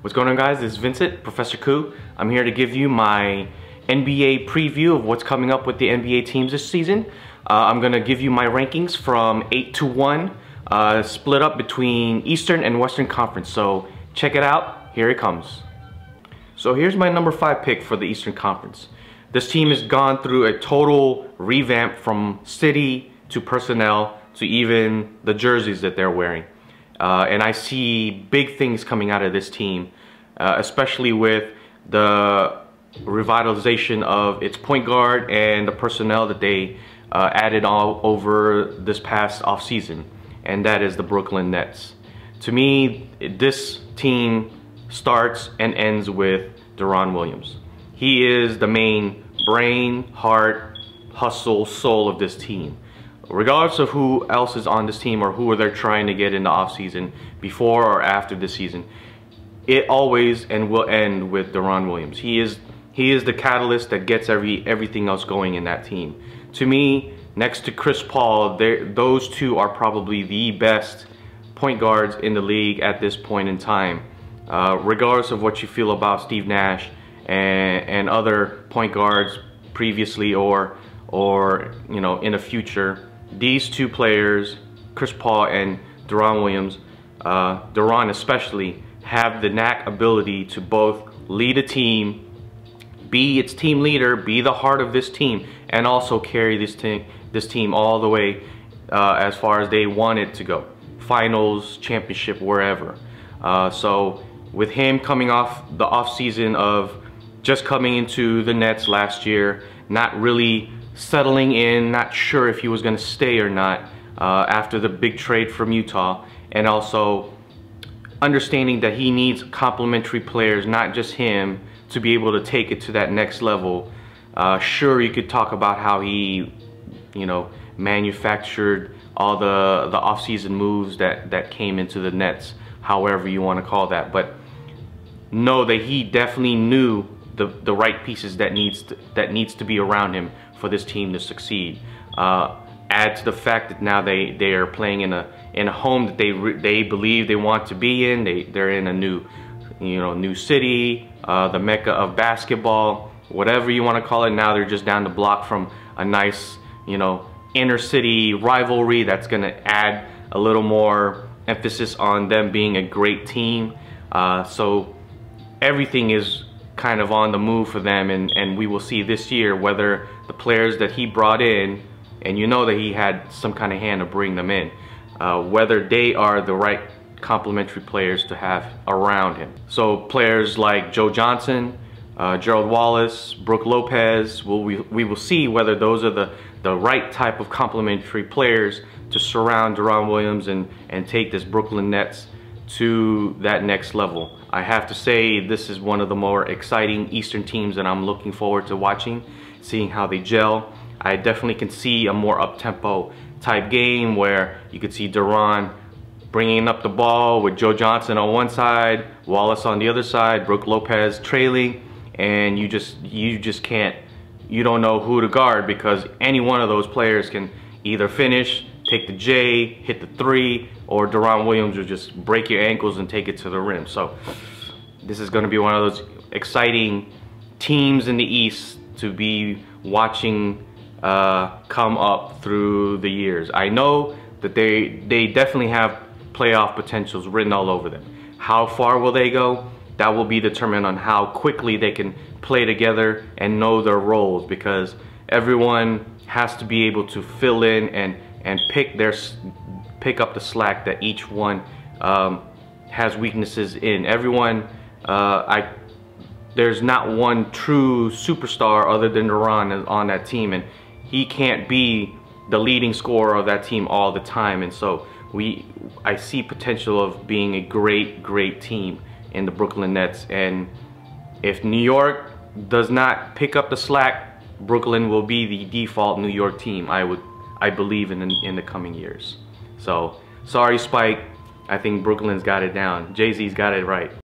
What's going on, guys? This is Vincent, Professor Koo. I'm here to give you my NBA preview of what's coming up with the NBA teams this season. I'm going to give you my rankings from 8 to 1, split up between Eastern and Western Conference. So check it out. Here it comes. So here's my number 5 pick for the Eastern Conference. This team has gone through a total revamp from city to personnel to even the jerseys that they're wearing. And I see big things coming out of this team, especially with the revitalization of its point guard and the personnel that they added all over this past offseason, and that is the Brooklyn Nets. To me, this team starts and ends with Deron Williams. He is the main brain, heart, hustle, soul of this team. Regardless of who else is on this team or who they're trying to get in the offseason, before or after this season, it always and will end with Deron Williams. He is the catalyst that gets everything else going in that team. To me, next to Chris Paul, those two are probably the best point guards in the league at this point in time. Regardless of what you feel about Steve Nash and other point guards previously or you know, in the future, these two players, Chris Paul and Deron Williams, Deron especially, have the knack ability to both lead a team, be its team leader, be the heart of this team, and also carry this team all the way as far as they want it to go. Finals, championship, wherever. So with him coming off the offseason of just coming into the Nets last year, not really settling in, not sure if he was going to stay or not after the big trade from Utah, and also understanding that he needs complementary players, not just him, to be able to take it to that next level. Sure, you could talk about how he, you know, manufactured all the offseason moves that came into the Nets, however you want to call that, but know that he definitely knew the right pieces that needs to be around him for this team to succeed. Add to the fact that now they are playing in a home that they believe they want to be in. They're in a new city, the mecca of basketball, whatever you want to call it. Now they're just down the block from a nice, you know, inner city rivalry that's going to add a little more emphasis on them being a great team. So everything is kind of on the move for them, and we will see this year whether the players that he brought in, and you know that he had some kind of hand to bring them in, whether they are the right complementary players to have around him. So players like Joe Johnson, Gerald Wallace, Brook Lopez, we will see whether those are the right type of complementary players to surround Deron Williams and take this Brooklyn Nets to that next level. I have to say, this is one of the more exciting Eastern teams that I'm looking forward to watching, seeing how they gel. I definitely can see a more up-tempo type game where you could see Deron bringing up the ball with Joe Johnson on one side, Wallace on the other side, Brook Lopez trailing, and you don't know who to guard, because any one of those players can either finish, take the J, hit the 3, or Deron Williams will just break your ankles and take it to the rim. So this is going to be one of those exciting teams in the East to be watching come up through the years. I know that they definitely have playoff potentials written all over them. How far will they go? That will be determined on how quickly they can play together and know their roles, because everyone has to be able to fill in and pick up the slack that each one has weaknesses in. Everyone, there's not one true superstar other than Deron on that team, and he can't be the leading scorer of that team all the time. And so I see potential of being a great team in the Brooklyn Nets. And if New York does not pick up the slack, Brooklyn will be the default New York team, I believe, in the coming years. So sorry, Spike, I think Brooklyn's got it down. Jay-Z's got it right.